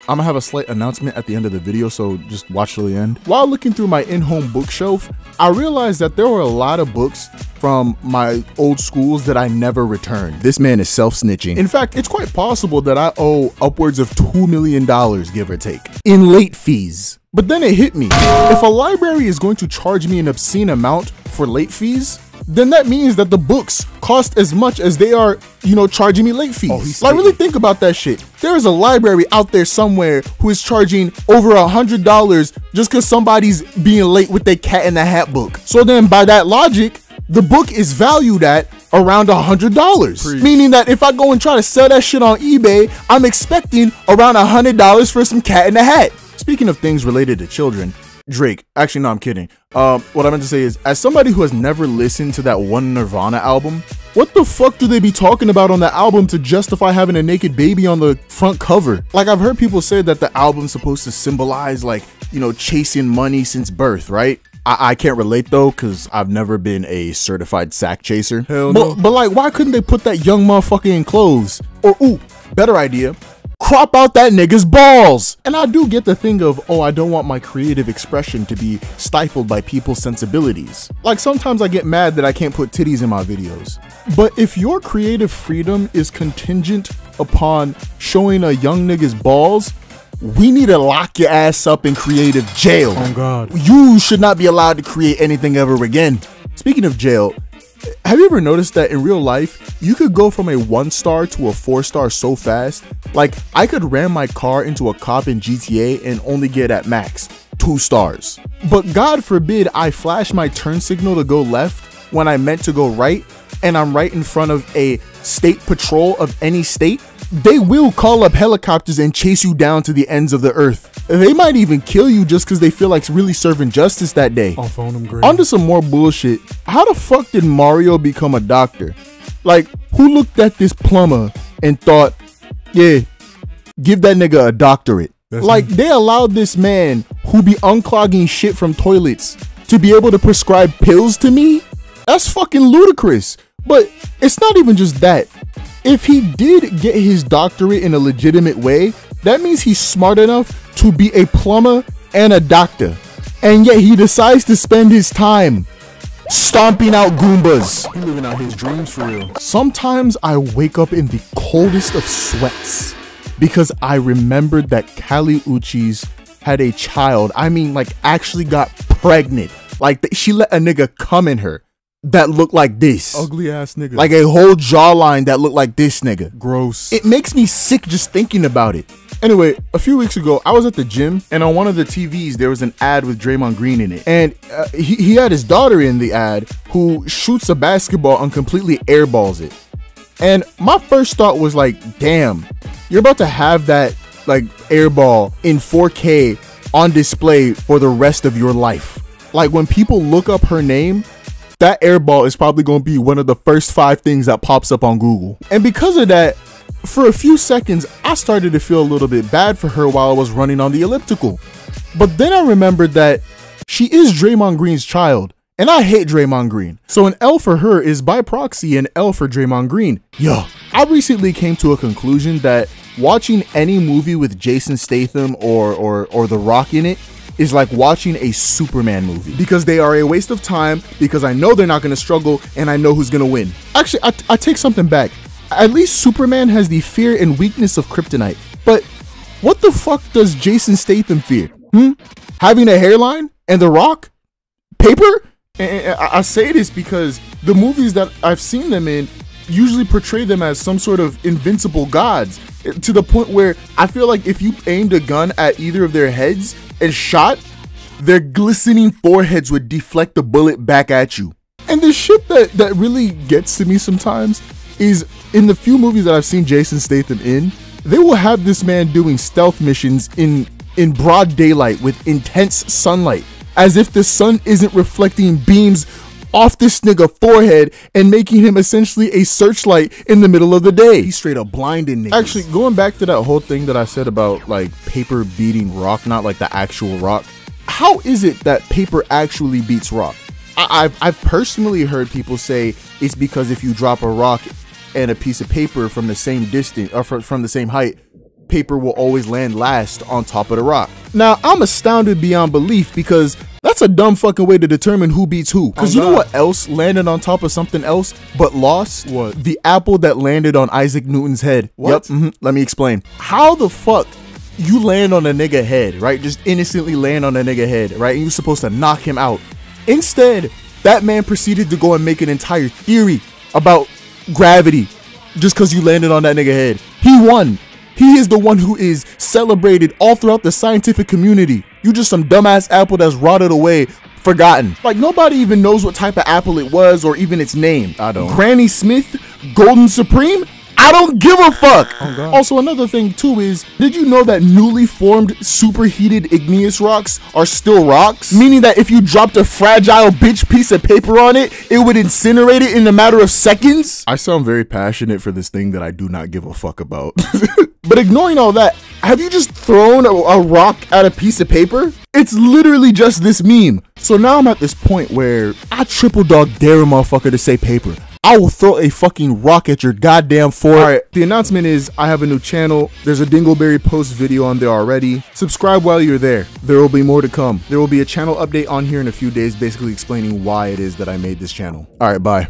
I'm gonna have a slight announcement at the end of the video, so just watch till the end. While looking through my in-home bookshelf, I realized that there were a lot of books from my old schools that I never returned. This man is self-snitching. In fact, it's quite possible that I owe upwards of $2 million, give or take, in late fees. But then it hit me. If a library is going to charge me an obscene amount for late fees, then that means that the books cost as much as they are, you know, charging me late fees. Like, really think about that shit. There is a library out there somewhere who is charging over $100 just because somebody's being late with their Cat in the Hat book. So then by that logic, the book is valued at around $100. Meaning that if I go and try to sell that shit on eBay, I'm expecting around $100 for some Cat in the Hat. Speaking of things related to children, Drake, actually no, I'm kidding. What I meant to say is, as somebody who has never listened to that one Nirvana album, what the fuck do they be talking about on the album to justify having a naked baby on the front cover? Like, I've heard people say that the album's supposed to symbolize, like, you know, chasing money since birth, right? I can't relate though, because I've never been a certified sack chaser. Hell no. But like, why couldn't they put that young motherfucker in clothes? Or, ooh, better idea, crop out that nigga's balls. And I do get the thing of, oh, I don't want my creative expression to be stifled by people's sensibilities. Like, sometimes I get mad that I can't put titties in my videos. But if your creative freedom is contingent upon showing a young nigga's balls, we need to lock your ass up in creative jail. Oh God. You should not be allowed to create anything ever again. Speaking of jail, have you ever noticed that in real life, you could go from a 1-star to a 4-star so fast? Like, I could ram my car into a cop in GTA and only get at max 2 stars. But God forbid I flash my turn signal to go left when I meant to go right, and I'm right in front of a state patrol of any state. They will call up helicopters and chase you down to the ends of the earth. They might even kill you just because they feel like really serving justice that day. I'll phone them great. Onto some more bullshit. How the fuck did Mario become a doctor? Like, who looked at this plumber and thought, yeah, give that nigga a doctorate? Like, they allowed this man who be unclogging shit from toilets to be able to prescribe pills to me? That's fucking ludicrous. But it's not even just that. If he did get his doctorate in a legitimate way, that means he's smart enough to be a plumber and a doctor. And yet he decides to spend his time stomping out Goombas. He's living out his dreams for real. Sometimes I wake up in the coldest of sweats because I remembered that Kali Uchis had a child. I mean, like, actually got pregnant. Like, she let a nigga come in her that looked like this. Ugly ass nigga. Like a whole jawline that looked like this nigga. Gross. It makes me sick just thinking about it. Anyway, a few weeks ago, I was at the gym, and on one of the TVs, there was an ad with Draymond Green in it. And he had his daughter in the ad who shoots a basketball and completely airballs it. And my first thought was like, damn, you're about to have that, like, airball in 4K on display for the rest of your life. Like, when people look up her name, that airball is probably going to be one of the first 5 things that pops up on Google. And because of that, for a few seconds, I started to feel a little bit bad for her while I was running on the elliptical. But then I remembered that she is Draymond Green's child, and I hate Draymond Green. So an L for her is by proxy an L for Draymond Green. Yo, I recently came to a conclusion that watching any movie with Jason Statham or The Rock in it is like watching a Superman movie, because they are a waste of time, because I know they're not going to struggle and I know who's going to win. Actually, I take something back. At least Superman has the fear and weakness of kryptonite. But what the fuck does Jason Statham fear? Having a hairline? And The Rock? Paper? And I say this because the movies that I've seen them in usually portray them as some sort of invincible gods, to the point where I feel like if you aimed a gun at either of their heads and shot, their glistening foreheads would deflect the bullet back at you. And the shit that really gets to me sometimes is, in the few movies that I've seen Jason Statham in, they will have this man doing stealth missions in broad daylight with intense sunlight, as if the sun isn't reflecting beams off this nigga forehead and making him essentially a searchlight in the middle of the day. He's straight up blinding niggas. Actually, going back to that whole thing that I said about like paper beating rock, not like the actual rock, how is it that paper actually beats rock? I've personally heard people say it's because if you drop a rock and a piece of paper from the same distance or from the same height, paper will always land last on top of the rock. Now, I'm astounded beyond belief because that's a dumb fucking way to determine who beats who. Because you know what else landed on top of something else but lost? What? The apple that landed on Isaac Newton's head. What? Yep, let me explain. How the fuck you land on a nigga head, right? Just innocently land on a nigga head, right? And you're supposed to knock him out. Instead, that man proceeded to go and make an entire theory about gravity just because you landed on that nigga head. He won. He is the one who is celebrated all throughout the scientific community. You just some dumbass apple that's rotted away, forgotten. Like, nobody even knows what type of apple it was or even its name. I don't. Granny Smith, Golden Supreme? I don't give a fuck. Oh, God. Also, another thing too is, did you know that newly formed superheated igneous rocks are still rocks? Meaning that if you dropped a fragile bitch piece of paper on it, it would incinerate it in a matter of seconds? I sound very passionate for this thing that I do not give a fuck about. But ignoring all that, have you just thrown a rock at a piece of paper? It's literally just this meme. So now I'm at this point where I triple dog dare a motherfucker to say paper. I will throw a fucking rock at your goddamn fort. All right, the announcement is I have a new channel. There's a Dingleberry post video on there already. Subscribe while you're there. There will be more to come. There will be a channel update on here in a few days, basically explaining why it is that I made this channel. All right, bye.